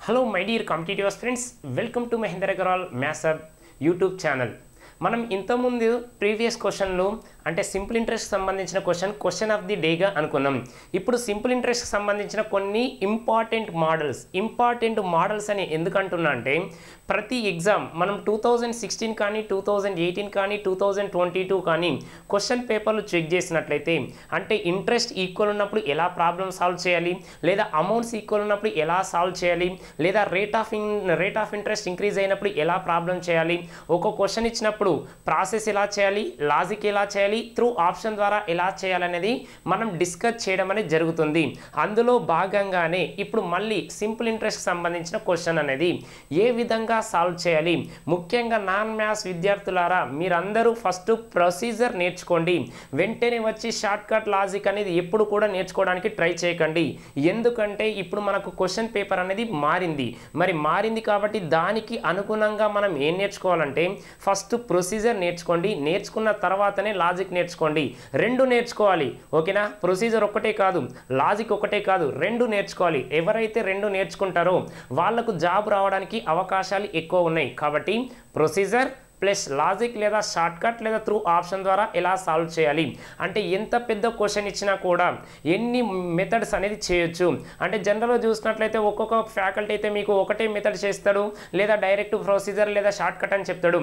Hello my dear competitive aspirants, welcome to Mahendra Agarwal Maths Hub YouTube channel. మనం ఇంతకుముందు previous క్వశ్చన్లో అంటే simple interest సంబంధించిన question of the డేగా అనుకున్నాం. ఇప్పుడు సింపుల్ ఇంట్రెస్ట్ సంబంధించిన కొన్ని ఇంపార్టెంట్ మోడల్స్ అని ఎందుకు అంటున్నా అంటే ప్రతి ఎగ్జామ్ మనం 2016 కానీ 2018 కానీ 2022 కానీ క్వశ్చన్ పేపర్లు చెక్ చేసినట్లయితే అంటే ఇంట్రెస్ట్ ఈక్వల్ ఉన్నప్పుడు ఎలా ప్రాబ్లమ్ సాల్వ్ చేయాలి, లేదా అమౌంట్స్ ఈక్వల్ ఉన్నప్పుడు ఎలా సాల్వ్ చేయాలి, లేదా రేట్ ఆఫ్ ఇంట్రెస్ట్ ఇంక్రీజ్ అయినప్పుడు ఎలా ప్రాబ్లమ్ చేయాలి, ఒక క్వశ్చన్ ఇచ్చినప్పుడు ప్రాసెస్ ఎలా చేయాలి, లాజిక్ ఎలా చేయాలి, త్రూ ఆప్షన్ ద్వారా ఎలా చేయాలనేది మనం డిస్కస్ చేయడం అనేది జరుగుతుంది. అందులో భాగంగానే ఇప్పుడు మళ్ళీ సింపుల్ ఇంట్రెస్ట్ సంబంధించిన క్వశ్చన్ అనేది ఏ విధంగా సాల్వ్ చేయాలి, ముఖ్యంగా నాన్ మ్యాథ్స్ విద్యార్థులారా మీరందరూ ఫస్ట్ ప్రొసీజర్ నేర్చుకోండి. వెంటనే వచ్చి షార్ట్ కట్ లాజిక్ అనేది ఎప్పుడు కూడా నేర్చుకోవడానికి ట్రై చేయకండి. ఎందుకంటే ఇప్పుడు మనకు క్వశ్చన్ పేపర్ అనేది మారింది కాబట్టి దానికి అనుగుణంగా మనం ఏం నేర్చుకోవాలంటే ఫస్ట్ ప్రొసీజర్ నేర్చుకోండి. నేర్చుకున్న తర్వాతనే లాజిక్ నేర్చుకోండి. రెండు నేర్చుకోవాలి. ఓకేనా? ప్రొసీజర్ ఒక్కటే కాదు, లాజిక్ ఒకటే కాదు, రెండు నేర్చుకోవాలి. ఎవరైతే రెండు నేర్చుకుంటారో వాళ్ళకు జాబ్ రావడానికి అవకాశాలు ఎక్కువ ఉన్నాయి. కాబట్టి ప్రొసీజర్ ప్లస్ లాజిక్ లేదా షార్ట్ కట్ లేదా త్రూ ఆప్షన్ ద్వారా ఎలా సాల్వ్ చేయాలి అంటే ఎంత పెద్ద క్వశ్చన్ ఇచ్చినా కూడా ఎన్ని మెథడ్స్ అనేది చేయొచ్చు. అంటే జనరల్గా చూసినట్లయితే ఒక్కొక్క ఫ్యాకల్టీ అయితే మీకు ఒకటే మెథడ్ చేస్తాడు, లేదా డైరెక్ట్ ప్రొసీజర్ లేదా షార్ట్ కట్ అని చెప్తాడు.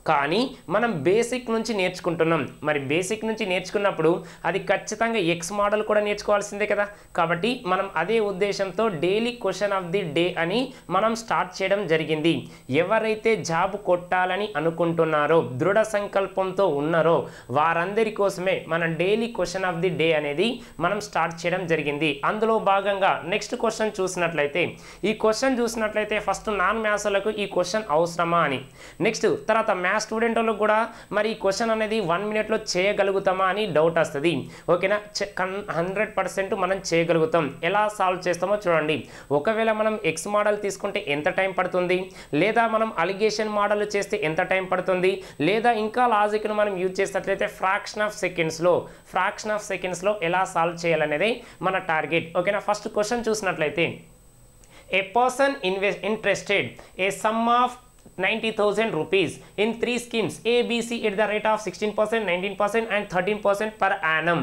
కానీ మనం బేసిక్ నుంచి నేర్చుకుంటున్నాం. మరి బేసిక్ నుంచి నేర్చుకున్నప్పుడు అది ఖచ్చితంగా ఎక్స్ మోడల్ కూడా నేర్చుకోవాల్సిందే కదా. కాబట్టి మనం అదే ఉద్దేశంతో daily question of the day అని మనం స్టార్ట్ చేయడం జరిగింది. ఎవరైతే జాబ్ కొట్టాలని అనుకుంటున్నారో, దృఢ సంకల్పంతో ఉన్నారో వారందరి కోసమే మనం daily question of the day అనేది మనం స్టార్ట్ చేయడం జరిగింది. అందులో భాగంగా నెక్స్ట్ క్వశ్చన్ చూసినట్లయితే ఫస్ట్ నాన్ మ్యాథ్స్లకు ఈ క్వశ్చన్ అవసరమా అని, నెక్స్ట్ తర్వాత మ్యాథ్స్ స్టూడెంట్ వాళ్ళకు కూడా మరి ఈ క్వశ్చన్ అనేది 1 మినిట్లో చేయగలుగుతామా అని డౌట్ వస్తుంది. ఓకేనా? 100% మనం చేయగలుగుతాం. ఎలా సాల్వ్ చేస్తామో చూడండి. ఒకవేళ మనం ఎక్స్ మోడల్ తీసుకుంటే ఎంత టైం పడుతుంది, లేదా మనం అలిగేషన్ మోడల్ చేస్తే ఎంత టైం పడుతుంది, లేదా ఇంకా లాజిక్ను మనం యూజ్ చేసినట్లయితే ఫ్రాక్షన్ ఆఫ్ సెకండ్స్లో ఎలా సాల్వ్ చేయాలనేది మన టార్గెట్. ఓకేనా? ఫస్ట్ క్వశ్చన్ చూసినట్లయితే ఏ person interested a sum of 90,000 rupees in 3 schemes A, B, C at the rate of 16%, 19% and 13% per annum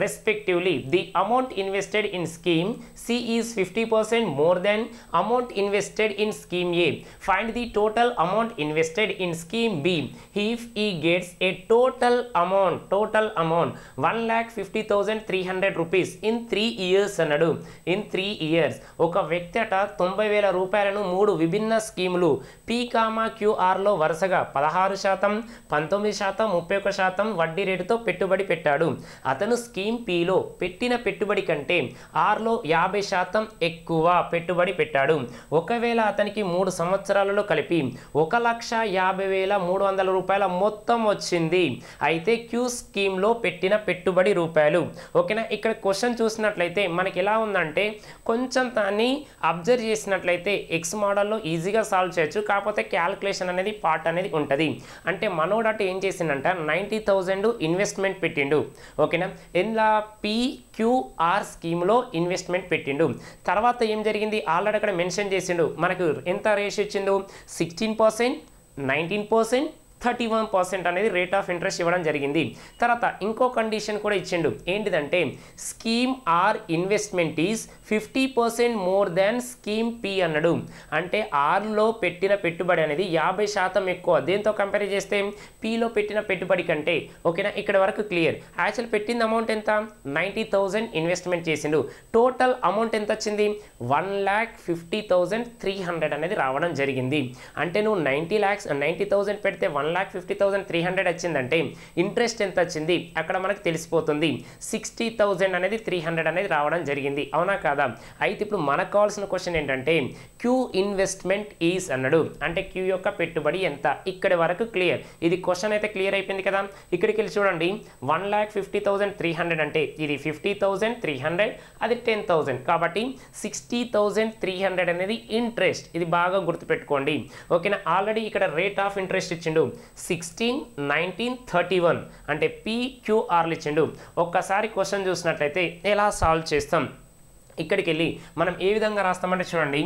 respectively. The amount invested in scheme C is 50% more than amount invested in scheme A. Find the total amount invested in scheme B if he gets a total amount 1,50,300 rupees in 3 years అన్నాడు. in 3 years ఒక వ్యక్తి అట 90,000 రూపాయలను 3 విభిన్న స్కీములు P, క్యూఆర్లో వరుసగా 16%, 19%, 31% వడ్డీ రేటుతో పెట్టుబడి పెట్టాడు. అతను స్కీమ్ Pలో పెట్టిన పెట్టుబడి కంటే ఆర్లో 50% ఎక్కువ పెట్టుబడి పెట్టాడు. ఒకవేళ అతనికి 3 సంవత్సరాలలో కలిపి 1,50,300 రూపాయల మొత్తం వచ్చింది. అయితే క్యూ స్కీమ్లో పెట్టిన పెట్టుబడి రూపాయలు. ఓకేనా? ఇక్కడ క్వశ్చన్ చూసినట్లయితే మనకి ఎలా ఉందంటే కొంచెం దాన్ని అబ్జర్వ్ చేసినట్లయితే ఎక్స్ మోడల్లో ఈజీగా సాల్వ్ చేయొచ్చు. కాకపోతే క్యాల్కులేషన్ అనేది పార్ట్ అనేది ఉంటుంది. అంటే మనోడట ఏం చేసిందంట 90,000 ఇన్వెస్ట్మెంట్ పెట్టిండు. ఓకేనా? ఇలా PQR స్కీమ్లో ఇన్వెస్ట్మెంట్ పెట్టిండు. తర్వాత ఏం జరిగింది ఆల్రెడీ అక్కడ మెన్షన్ చేసిండు. మనకు ఎంత రేషియో ఇచ్చిండు? 16%, 19%, 31% అనేది రేట్ ఆఫ్ ఇంట్రెస్ట్ ఇవ్వడం జరిగింది. తర్వాత ఇంకో కండిషన్ కూడా ఇచ్చిండు. ఏంటిదంటే scheme R investment is 50% more than scheme P అన్నాడు. అంటే ఆర్లో పెట్టిన పెట్టుబడి అనేది 50% ఎక్కువ. దేంతో కంపేర్ చేస్తే Pలో పెట్టిన పెట్టుబడి కంటే. ఓకేనా? ఇక్కడ వరకు క్లియర్. యాక్చువల్ పెట్టిన అమౌంట్ ఎంత? 90,000 ఇన్వెస్ట్మెంట్ చేసిండు. టోటల్ అమౌంట్ ఎంత వచ్చింది? 1,50,300 అనేది రావడం జరిగింది. అంటే నువ్వు 90,000 పెడితే 1,50,300 వచ్చిందంటే ఇంట్రెస్ట్ ఎంత వచ్చింది అక్కడ మనకు తెలిసిపోతుంది. 60,000 అనేది 300 అనేది రావడం జరిగింది. అవునా కాదా? అయితే ఇప్పుడు మనకు కావాల్సిన క్వశ్చన్ ఏంటంటే క్యూ ఇన్వెస్ట్మెంట్ ఈజ్ అన్నాడు. అంటే క్యూ యొక్క పెట్టుబడి ఎంత? ఇక్కడి వరకు క్లియర్. ఇది క్వశ్చన్ అయితే క్లియర్ అయిపోయింది కదా. ఇక్కడికి వెళ్ళి చూడండి 1,50,300 అంటే ఇది 50,300, అది 10,000 కాబట్టి 60,300 అనేది ఇంట్రెస్ట్. ఇది బాగా గుర్తుపెట్టుకోండి. ఓకేనా? ఆల్రెడీ ఇక్కడ రేట్ ఆఫ్ ఇంట్రెస్ట్ ఇచ్చిండు 16, 19, 31 అంటే PQRలు ఇచ్చిండు. ఒక్కసారి క్వశ్చన్ చూసినట్లయితే ఎలా సాల్వ్ చేస్తాం? ఇక్కడికి వెళ్ళి మనం ఏ విధంగా రాస్తామంటే చూడండి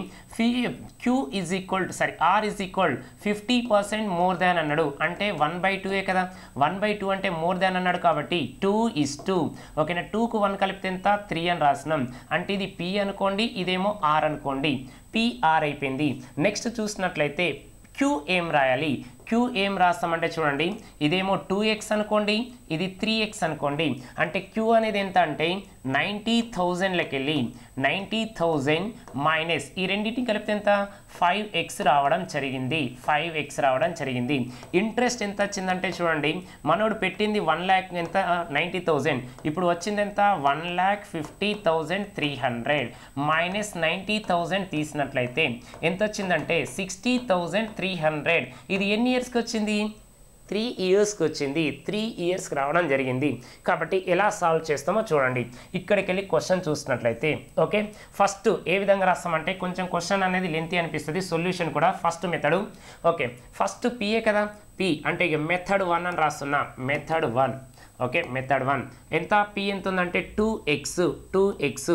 Q is equal R is equal 50% more దాన్ అన్నాడు అంటే 1/2 కదా 1/2 అంటే మోర్ దాన్ అన్నాడు కాబట్టి 2:2 ఓకేనా 2కు 1 కలిపితే ఎంత 3 అని రాసినాం అంటే ఇది P అనుకోండి ఇదేమో R అనుకోండి PR అయిపోయింది నెక్స్ట్ చూసినట్లయితే Q ఏం రాయాలి Q ఏం రాస్తామంటే చూడండి ఇదేమో 2x అనుకోండి ఇది 3x అనుకోండి అంటే Q అనేది ఎంత అంటే 90,000 లకెళ్ళి 90,000 మైనస్ ఈ రెండింటిని కలిపితే ఎంత 5x రావడం జరిగింది ఇంట్రెస్ట్ ఎంత వచ్చిందంటే చూడండి మనోడు పెట్టింది 1 lakh ఎంత 90,000 ఇప్పుడు వచ్చింది ఎంత 1,50,300 మైనస్ 90,000 తీసినట్లయితే ఎంత వచ్చిందంటే 60,300 ఇది ఎన్ని ఇయర్స్కి వచ్చింది 3 ఇయర్స్కి వచ్చింది 3 ఇయర్స్కి రావడం జరిగింది కాబట్టి ఎలా సాల్వ్ చేస్తామో చూడండి ఇక్కడికి వెళ్ళి క్వశ్చన్ చూసినట్లయితే ఓకే ఫస్ట్ ఏ విధంగా రాస్తామంటే కొంచెం క్వశ్చన్ అనేది లెంతీ అనిపిస్తుంది సొల్యూషన్ కూడా first method okay first PA కదా పి అంటే ఇక మెథడ్ 1 అని రాస్తున్నా మెథడ్ 1 ఓకే మెథడ్ 1 ఎంత పి ఎంత ఉందంటే 2x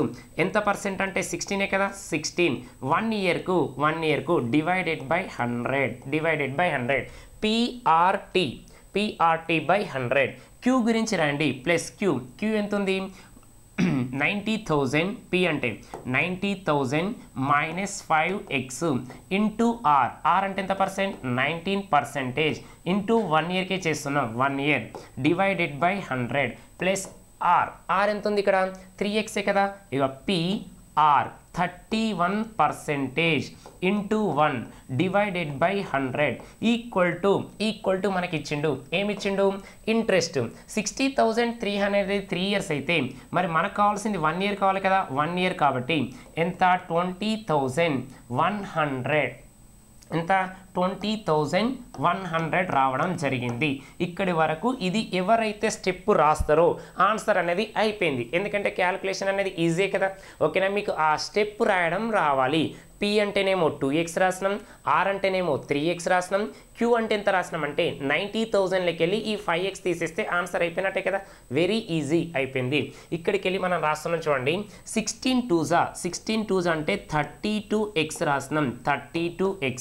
ఎంత పర్సెంట్ అంటే 16 కదా 16 1 ఇయర్కు divided by 100 PRT by 100 Q గురించి రండి ప్లస్ Q ఎంత ఉంది 90,000 P అంటే 90,000 మైనస్ 5x ఇంటూ R అంటే ఎంత పర్సెంట్ 19% ఇంటూ 1 ఇయర్కే చేస్తున్నాం 1 year divided by 100 plus R ఎంత ఉంది ఇక్కడ 3x కదా ఇక PR 31% into 1 divided by 100 equal to మనకి ఇచ్చిండు ఏమిచ్చిండు ఇంట్రెస్ట్ 60,300 3 ఇయర్స్ అయితే మరి మనకు కావాల్సింది 1 ఇయర్ కావాలి కదా 1 ఇయర్ కాబట్టి ఎంత 20,100 ఎంత 20,100 రావడం జరిగింది ఇక్కడి వరకు ఇది ఎవరైతే స్టెప్ రాస్తారో ఆన్సర్ అనేది అయిపోయింది ఎందుకంటే క్యాలిక్యులేషన్ అనేది ఈజీ కదా ఓకేనా మీకు ఆ స్టెప్ రాయడం రావాలి P అంటేనేమో 2x రాసినాం R అంటేనేమో 3x రాసినాం Q అంటే ఎంత రాసినాం అంటే 90,000 లకెళ్ళి ఈ 5x తీసేస్తే ఆన్సర్ అయిపోయినట్టే కదా వెరీ ఈజీ అయిపోయింది ఇక్కడికి వెళ్ళి మనం రాస్తున్నాం చూడండి 16 2 అంటే 32x రాసినాం 32x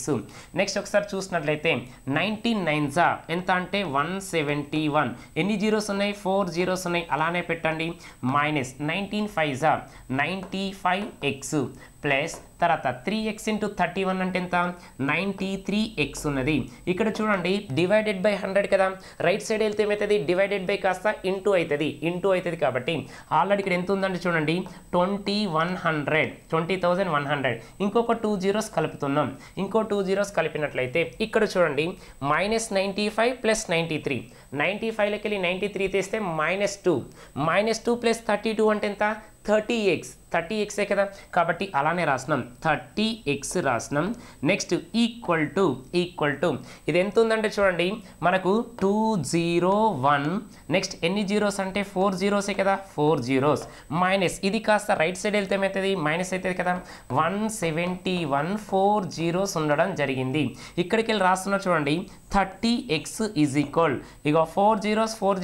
నెక్స్ట్ ఒకసారి చూసినట్లయితే 19 ఎంత అంటే 171 ఎన్ని జీరోస్ ఉన్నాయి 4 జీరోస్ ఉన్నాయి అలానే పెట్టండి మైనస్ 19 95x ప్లస్ తర్వాత 3x ఇంటూ 31 అంటే ఎంత 93x ఉన్నది ఇక్కడ చూడండి డివైడెడ్ బై 100 కదా రైట్ సైడ్ వెళ్తే ఏమవుతుంది డివైడెడ్ బై కాస్త ఇంటూ అవుతుంది కాబట్టి ఆల్రెడీ ఇక్కడ ఎంత ఉందంటే చూడండి 20,100 ఇంకొక 2 జీరోస్ కలుపుతున్నాం ఇంకో 2 జీరోస్ కలిపినట్లయితే ఇక్కడ చూడండి మైనస్ 95 ప్లస్ 95 లకి వెళ్ళి 93 తీస్తే -2 ప్లస్ 32 అంటే ఎంత 30x కదా కాబట్టి అలానే రాసినాం 30x రాసినాం నెక్స్ట్ ఈక్వల్ టు ఇది ఎంత ఉందంటే చూడండి మనకు 201 నెక్స్ట్ ఎన్ని జీరోస్ అంటే 4 జీరోసే కదా 4 జీరోస్ మైనస్ ఇది కాస్త రైట్ సైడ్ వెళ్తే ఏమవుతుంది మైనస్ అవుతుంది కదా 171 4 జీరోస్ ఉండడం జరిగింది ఇక్కడికి వెళ్ళి రాస్తున్నా చూడండి 30x ఈజ్ ఈక్వల్ ఇక 4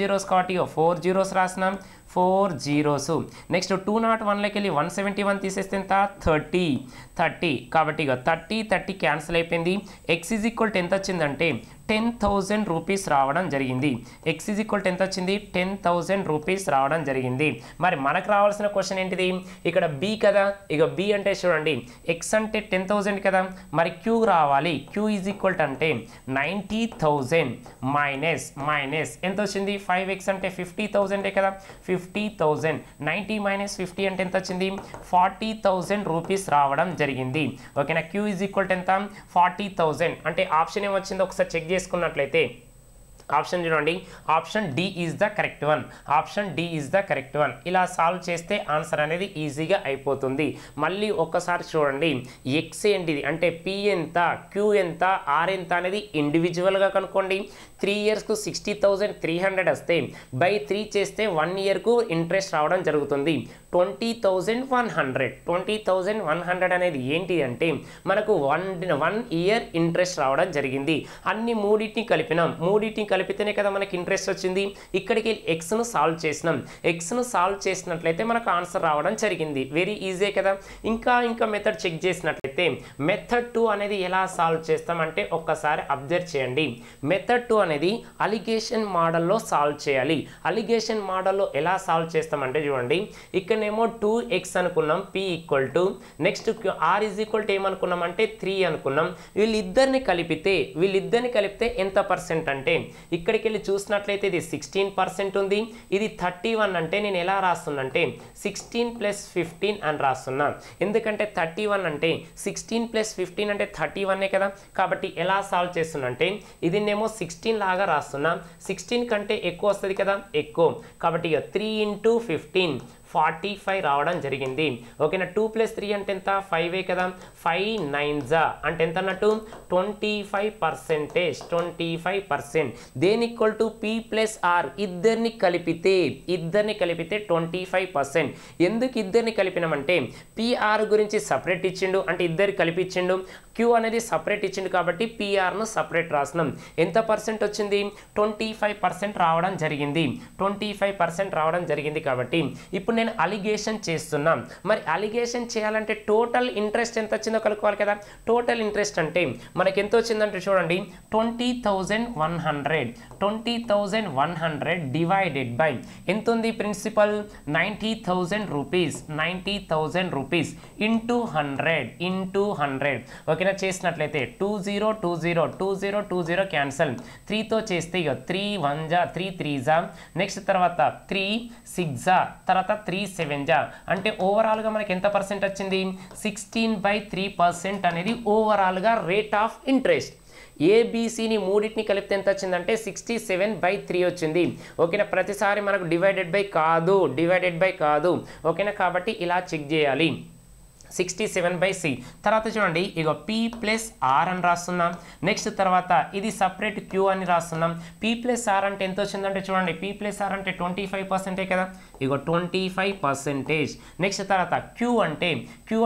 జీరోస్ కాబట్టి 4 జీరోస్ రాసినాం 4 జీరోస్ నెక్స్ట్ 201 లకి వెళ్ళి 171 తీసేస్తే ఎంత 30 కాబట్టి ఇక 30 క్యాన్సిల్ అయిపోయింది x ఈజ్ ఈక్వల్ ఎంత వచ్చిందంటే 10,000 రూపీస్ రావడం జరిగింది x ఈజ్ ఈక్వల్ ఎంత వచ్చింది 10,000 రూపీస్ రావడం జరిగింది మరి మనకు రావాల్సిన క్వశ్చన్ ఏంటిది ఇక్కడ b కదా ఇక b అంటే చూడండి x అంటే 10,000 కదా మరి q రావాలి q ఈజ్ ఈక్వల్ అంటే 90,000 మైనస్ ఎంత వచ్చింది 5x అంటే 50,000 కదా 50,000 90 మైనస్ 50 అంటే ఎంత వచ్చింది 40,000 రూపీస్ రావడం జరిగింది ఓకేనా q ఈజ్ ఈక్వల్ ఎంత 40,000 అంటే ఆప్షన్ ఏమొచ్చిందో ఒకసారి చెక్ చేసుకున్నట్లయితే ఆప్షన్ చూడండి option D is the correct one ఇలా సాల్వ్ చేస్తే ఆన్సర్ అనేది ఈజీగా అయిపోతుంది మళ్ళీ ఒక్కసారి చూడండి ఎక్స్ ఏంటిది అంటే పి ఎంత క్యూ ఎంత ఆర్ ఎంత అనేది ఇండివిజువల్గా కనుక్కోండి 3 ఇయర్స్కు 60,300 వస్తే బై 3 చేస్తే 1 ఇయర్కు ఇంట్రెస్ట్ రావడం జరుగుతుంది 20,100 అనేది ఏంటి అంటే మనకు 1 ఇయర్ ఇంట్రెస్ట్ రావడం జరిగింది అన్ని మూడింటిని కలిపినాం కలిపితేనే కదా మనకి ఇంట్రెస్ట్ వచ్చింది. ఇక్కడికి ఎక్స్ను సాల్వ్ చేసినాం. ఎక్స్ను సాల్వ్ చేసినట్లయితే మనకు ఆన్సర్ రావడం జరిగింది. వెరీ ఈజీ కదా. ఇంకా మెథడ్ చెక్ చేసినట్లయితే మెథడ్ 2 అనేది ఎలా సాల్వ్ చేస్తామంటే ఒక్కసారి అబ్జర్వ్ చేయండి. మెథడ్ 2 అనేది అలిగేషన్ మోడల్లో సాల్వ్ చేయాలి. అలిగేషన్ మోడల్లో ఎలా సాల్వ్ చేస్తామంటే చూడండి, ఇక్కడనేమో 2x అనుకున్నాం, p equal to next r is equal to ఏమనుకున్నామంటే 3 అనుకున్నాం. వీళ్ళిద్దరిని కలిపితే ఎంత పర్సెంట్ అంటే ఇక్కడికి వెళ్ళి చూసినట్లయితే ఇది 16% ఉంది. ఇది 31 అంటే నేను ఎలా రాస్తున్నంటే 16 + 15 అని రాస్తున్నా. ఎందుకంటే 31 అంటే 16 + 15 అంటే 31 కదా. కాబట్టి ఎలా సాల్వ్ చేస్తున్నంటే ఇది నేమో 16 లాగా రాస్తున్నా. 16 కంటే ఎక్కువ వస్తుంది కదా, ఎక్కువ. కాబట్టి ఇక 3 × 15 45 రావడం జరిగింది. ఓకేనా. 2 + 3 అంటే ఎంత 5 కదా. 5 9 అంటే ఎంత అన్నట్టు 25%. 25 దేని ఈక్వల్ టు p + r ఇద్దరిని కలిపితే 25%. ఎందుకు ఇద్దరిని కలిపినామంటే pr గురించి సపరేట్ ఇచ్చిండు, అంటే ఇద్దరు కలిపిచ్చిండు. q అనేది సపరేట్ ఇచ్చిండు కాబట్టి pr ను సపరేట్ రాసినాం. ఎంత పర్సెంట్ వచ్చింది 25% రావడం జరిగింది. 25% రావడం జరిగింది. కాబట్టి ఇప్పుడు నేను అలిగేషన్ చేస్తున్నా. మరి అలిగేషన్ చేయాలంటే టోటల్ ఇంట్రెస్ట్ ఎంత వచ్చిందో కనుక్కోవాలి కదా. టోటల్ ఇంట్రెస్ట్ అంటే మనకి ఎంత వచ్చిందంటే చూడండి 20,100 డివైడెడ్ బై ఎంత ఉంది ప్రిన్సిపల్ 90,000 రూపీస్. 90,000 rupees into 100. ఓకేనా. చేసినట్లయితే 20 క్యాన్సల్. 3తో చేస్తే ఇక 3 1 3 3 నెక్స్ట్ తర్వాత 3 6 తర్వాత 3 7 అంటే ఓవరాల్గా మనకి ఎంత పర్సెంట్ వచ్చింది 16/3% అనేది ఓవరాల్గా రేట్ ఆఫ్ ఇంట్రెస్ట్. ఏబిసిని మూడింటిని కలిపితే ఎంత వచ్చిందంటే 67/3 వచ్చింది. ఓకేనా. ప్రతిసారి మనకు డివైడెడ్ బై కాదు. ఓకేనా. కాబట్టి ఇలా చెక్ చేయాలి. 67/c. తర్వాత చూడండి ఇక p + r అని రాస్తున్నాం. నెక్స్ట్ తర్వాత ఇది సపరేట్ q అని రాస్తున్నాం. p + r అంటే ఎంత వచ్చిందంటే చూడండి p + r అంటే 25% కదా. ఇక 25%. నెక్స్ట్ తర్వాత q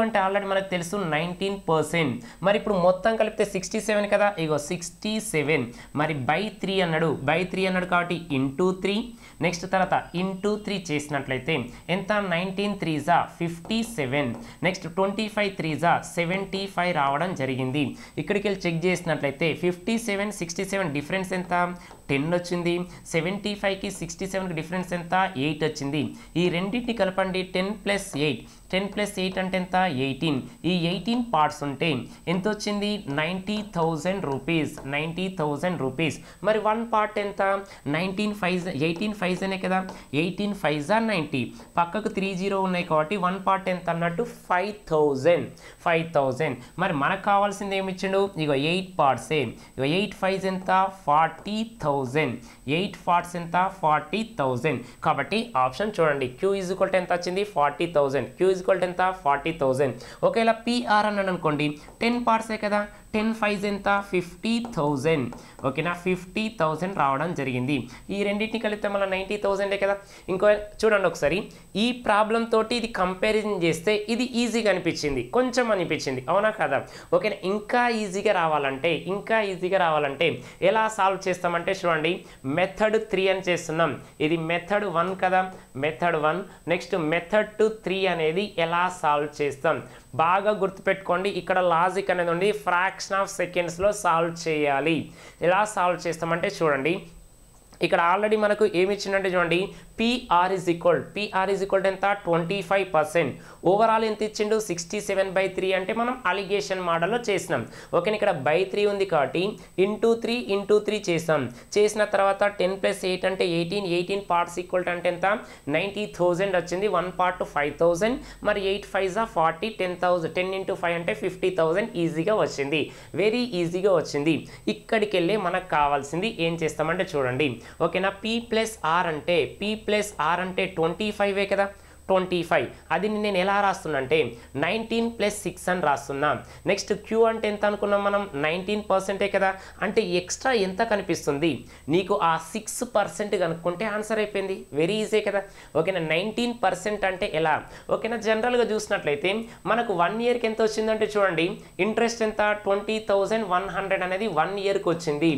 అంటే ఆల్రెడీ మనకు తెలుసు 19%. మరి ఇప్పుడు మొత్తం కలిపితే 67 కదా. ఇక 67 మరి /3 అన్నాడు. కాబట్టి ఇంటూ 3. నెక్స్ట్ తర్వాత ఇంటూ 3 చేసినట్లయితే ఎంత 19 3 57. నెక్స్ట్ 25 3 75 రావడం జరిగింది. ఇక్కడికి వెళ్ళి చెక్ చేసినట్లయితే 57 67 డిఫరెన్స్ ఎంత 10 వచ్చింది. 75కి 67కి డిఫరెన్స్ ఎంత 8 వచ్చింది. ఈ రెండింటిని కలపండి 10 + 8 అంటే ఎంత 18. ఈ 18 పార్ట్స్ ఉంటే ఎంత వచ్చింది 90,000 రూపీస్. 90,000 రూపీస్. మరి 1 పార్ట్ ఎంత 18 5 కదా. 18 5 90. పక్కకు 30 ఉన్నాయి కాబట్టి 1 పార్ట్ ఎంత అన్నట్టు 5,000. మరి మనకు కావాల్సింది ఏమి ఇచ్చిండు ఇక 8 పార్ట్సే. ఇక 8 5 ఎంత 40,000. 8 పార్ట్స్ ఎంత 40,000. కాబట్టి ఆప్షన్ చూడండి q = ఎంత వచ్చింది 40,000. q = ఎంత 40,000. ఒకవేళ pr అన్నాడు అనుకోండి 10 పార్ట్సే కదా. 10 5 ఎంత 50,000. ఓకేనా. 50,000 రావడం జరిగింది. ఈ రెండింటిని కలిపితే మళ్ళీ 90,000 కదా. ఇంకో చూడండి ఒకసారి ఈ ప్రాబ్లం తోటి ఇది కంపారిజన్ చేస్తే ఇది ఈజీగా అనిపించింది, కొంచెం అనిపించింది, అవునా కదా. ఓకేనా. ఇంకా ఈజీగా రావాలంటే ఎలా సాల్వ్ చేస్తామంటే చూడండి మెథడ్ 3 అని చేస్తున్నాం. ఇది మెథడ్ 1 కదా. మెథడ్ 1 నెక్స్ట్ మెథడ్ 3 అనేది ఎలా సాల్వ్ చేస్తాం బాగా గుర్తుపెట్టుకోండి. ఇక్కడ లాజిక్ అనేది ఉంది. ఫ్రాక్షన్ ఆఫ్ సెకండ్స్లో సాల్వ్ చేయాలి. ఎలా సాల్వ్ చేస్తామంటే చూడండి ఇక్కడ ఆల్రెడీ మనకు ఏమి ఇచ్చిందంటే చూడండి pr is equal ఎంత 25%. ఓవరాల్ ఎంత ఇచ్చిండు 67/3 అంటే మనం అలిగేషన్ మోడల్లో చేసినాం. ఓకే. ఇక్కడ /3 ఉంది కాబట్టి ఇంటూ 3 చేసిన తర్వాత 10 + 8 అంటే 18 పార్ట్స్ ఈక్వల్ అంటే ఎంత 90,000 వచ్చింది. 1 పార్ట్ 5,000. మరి 8 5 40 10,000. 10 × 5 అంటే 50,000 ఈజీగా వచ్చింది. వెరీ ఈజీగా వచ్చింది. ఇక్కడికి వెళ్ళి మనకు కావాల్సింది ఏం చేస్తామంటే చూడండి ఓకేనా. p + r అంటే 25 కదా. 25 అది నేను ఎలా రాస్తున్నా అంటే 19 + 6 అని రాస్తున్నా. నెక్స్ట్ q అంటే ఎంత అనుకున్నాం మనం 19% కదా. అంటే ఎక్స్ట్రా ఎంత కనిపిస్తుంది నీకు ఆ 6% కనుక్కుంటే ఆన్సర్ అయిపోయింది. వెరీ ఈజీ కదా. ఓకేనా. 19% అంటే ఎలా ఓకేనా. జనరల్గా చూసినట్లయితే మనకు 1 ఇయర్కి ఎంత వచ్చిందంటే చూడండి ఇంట్రెస్ట్ ఎంత 20,100 అనేది 1 ఇయర్కి వచ్చింది.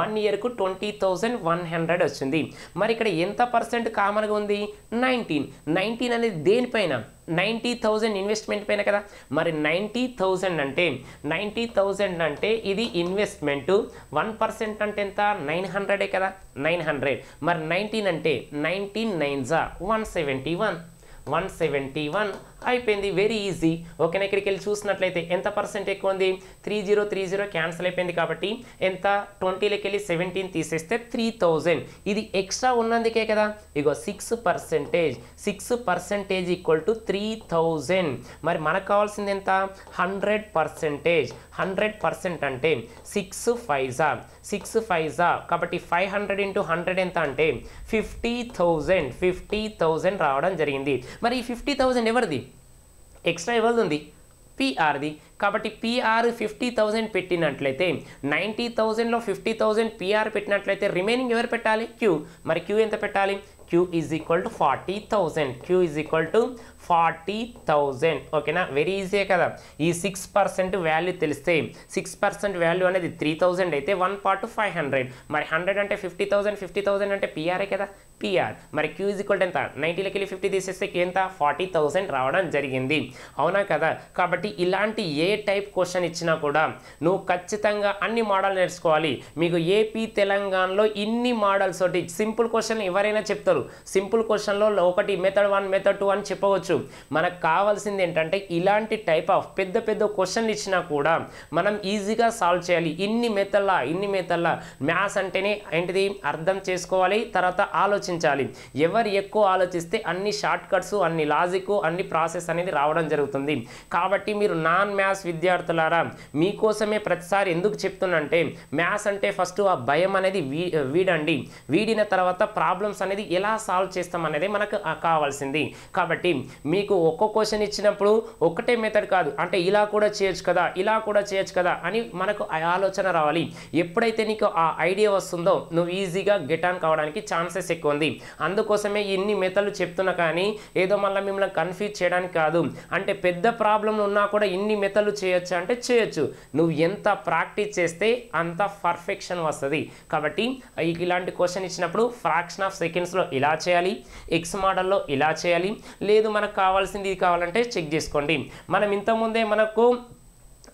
1 ఇయర్కు 20,100 వచ్చింది. మరి ఇక్కడ ఎంత పర్సెంట్ కామన్గా ఉంది? 19 అనేది దేనిపైన? 90,000 ఇన్వెస్ట్మెంట్ పైన కదా. మరి 90,000 అంటే ఇది ఇన్వెస్ట్మెంట్, 1% అంటే ఎంత? 900 కదా, 900. మరి 19 అంటే 19 9s 171 అయిపోయింది. Very easy. ఓకేనా. ఇక్కడికి వెళ్ళి చూసినట్లయితే ఎంత పర్సెంట్ ఎక్కువ ఉంది? 30 క్యాన్సిల్ అయిపోయింది కాబట్టి ఎంత? 20లోకి వెళ్ళి 17 తీసేస్తే 3000. ఇది ఎక్స్ట్రా ఉన్నందుకే కదా. ఇగో 6% ఈక్వల్ టు 3000. మరి మనకు కావాల్సింది ఎంత? 100%. 100% అంటే 6 5s కాబట్టి 500 × 100 ఎంత అంటే 50,000 రావడం జరిగింది. మరి ఈ 50,000 ఎవరిది? ఎక్స్ట్రా ఎవరిది ఉంది? పిఆర్ది. కాబట్టి పిఆర్ 50,000 పెట్టినట్లయితే 90,000లో 50,000 పిఆర్ పెట్టినట్లయితే రిమైనింగ్ ఎవరు పెట్టాలి? క్యూ. మరి క్యూ ఎంత పెట్టాలి? Q is equal to 40,000. ఓకేనా. వెరీ ఈజీ కదా. ఈ 6% వాల్యూ తెలిస్తే 6% వాల్యూ అనేది 3000 అయితే 1 పార్ట్ 500. మరి 100 అంటే 50,000 అంటే పిఆర్ఏ కదా, పిఆర్. మరి Q is equal to ఎంత? 90లోకి వెళ్ళి 50 తీసేస్తే ఎంత? 40,000 రావడం జరిగింది. అవునా కదా. కాబట్టి ఇలాంటి ఏ టైప్ క్వశ్చన్ ఇచ్చినా కూడా నువ్వు ఖచ్చితంగా అన్ని మోడల్ నేర్చుకోవాలి. మీకు ఏపీ తెలంగాణలో ఇన్ని మోడల్స్ ఒకటి సింపుల్ క్వశ్చన్ ఎవరైనా చెప్తారు. సింపుల్ క్వశ్చన్లో ఒకటి మెథడ్ 1 మెథడ్ 2 అని చెప్పవచ్చు. మనకు కావాల్సింది ఏంటంటే ఇలాంటి టైప్ ఆఫ్ పెద్ద క్వశ్చన్లు ఇచ్చినా కూడా మనం ఈజీగా సాల్వ్ చేయాలి. ఇన్ని మెథడ్ల మ్యాథ్స్ అంటేనే ఏంటిది? అర్థం చేసుకోవాలి, తర్వాత ఆలోచించాలి. ఎవరు ఎక్కువ ఆలోచిస్తే అన్ని షార్ట్ కట్స్, అన్ని లాజిక్, అన్ని ప్రాసెస్ అనేది రావడం జరుగుతుంది. కాబట్టి మీరు నాన్ మ్యాథ్స్ విద్యార్థులారా మీకోసమే ప్రతిసారి ఎందుకు చెప్తున్నంటే మ్యాథ్స్ అంటే ఫస్ట్ ఆ భయం అనేది వీడండి. వీడిన తర్వాత ప్రాబ్లమ్స్ అనేది ఎలా సాల్వ్ చేస్తాం అనేది మనకు కావాల్సింది. కాబట్టి మీకు ఒక్కో క్వశ్చన్ ఇచ్చినప్పుడు ఒకటే మెథడ్ కాదు, అంటే ఇలా కూడా చేయొచ్చు కదా అని మనకు ఆలోచన రావాలి. ఎప్పుడైతే నీకు ఆ ఐడియా వస్తుందో నువ్వు ఈజీగా గెట్ ఆన్ కావడానికి ఛాన్సెస్ ఎక్కువ ఉంది. అందుకోసమే ఇన్ని మెథడ్లు చెప్తున్నా కానీ ఏదో మళ్ళీ మిమ్మల్ని కన్ఫ్యూజ్ చేయడానికి కాదు. అంటే పెద్ద ప్రాబ్లం ఉన్నా కూడా ఇన్ని మెథడ్లు చేయొచ్చు అంటే చేయొచ్చు. నువ్వు ఎంత ప్రాక్టీస్ చేస్తే అంత పర్ఫెక్షన్ వస్తుంది. కాబట్టి ఇలాంటి క్వశ్చన్ ఇచ్చినప్పుడు ఫ్రాక్షన్ ఆఫ్ సెకండ్స్లో ఇలా చేయాలి, ఎక్స్ మోడల్లో ఇలా చేయాలి, లేదు మనకు కావాల్సింది ఇది కావాలంటే చెక్ చేసుకోండి. మనం ఇంతకుముందే మనకు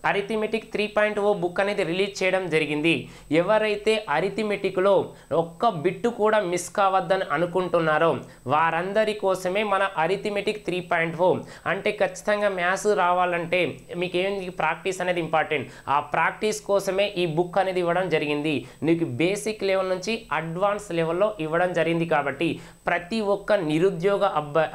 అరిథమెటిక్ 3.0 బుక్ అనేది రిలీజ్ చేయడం జరిగింది. ఎవరైతే అరిథమెటిక్లో ఒక్క బిట్టు కూడా మిస్ కావద్దని అనుకుంటున్నారో వారందరి కోసమే మన అరిథమెటిక్ 3.0. అంటే ఖచ్చితంగా మ్యాథ్స్ రావాలంటే మీకు ఏంటి? ప్రాక్టీస్ అనేది ఇంపార్టెంట్. ఆ ప్రాక్టీస్ కోసమే ఈ బుక్ అనేది ఇవ్వడం జరిగింది. నీకు బేసిక్ లెవెల్ నుంచి అడ్వాన్స్ లెవెల్లో ఇవ్వడం జరిగింది. కాబట్టి ప్రతి ఒక్క నిరుద్యోగ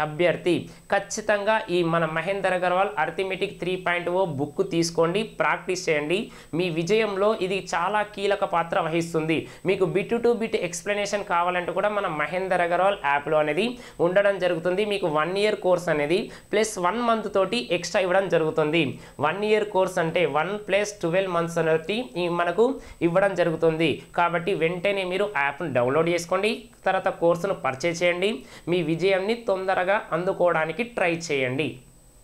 అభ్యర్థి ఖచ్చితంగా ఈ మన మహేందర్ అగర్వాల్ అరిథమెటిక్ 3.0 బుక్ తీసుకోండి, ప్రాక్టీస్ చేయండి. మీ విజయంలో ఇది చాలా కీలక పాత్ర వహిస్తుంది. మీకు బిట్ టు బిట్ ఎక్స్ప్లెనేషన్ కావాలంటే కూడా మన మహేందర్ అగర్వాల్ యాప్లో అనేది ఉండడం జరుగుతుంది. మీకు 1 ఇయర్ కోర్స్ అనేది ప్లస్ 1 మంత్ తోటి ఎక్స్ట్రా ఇవ్వడం జరుగుతుంది. 1 ఇయర్ కోర్స్ అంటే 1 + 12 మంత్స్ అనేది మనకు ఇవ్వడం జరుగుతుంది. కాబట్టి వెంటనే మీరు యాప్ను డౌన్లోడ్ చేసుకోండి, తర్వాత కోర్సును పర్చేజ్ చేయండి. మీ విజయాన్ని తొందరగా అందుకోవడానికి ట్రై చేయండి.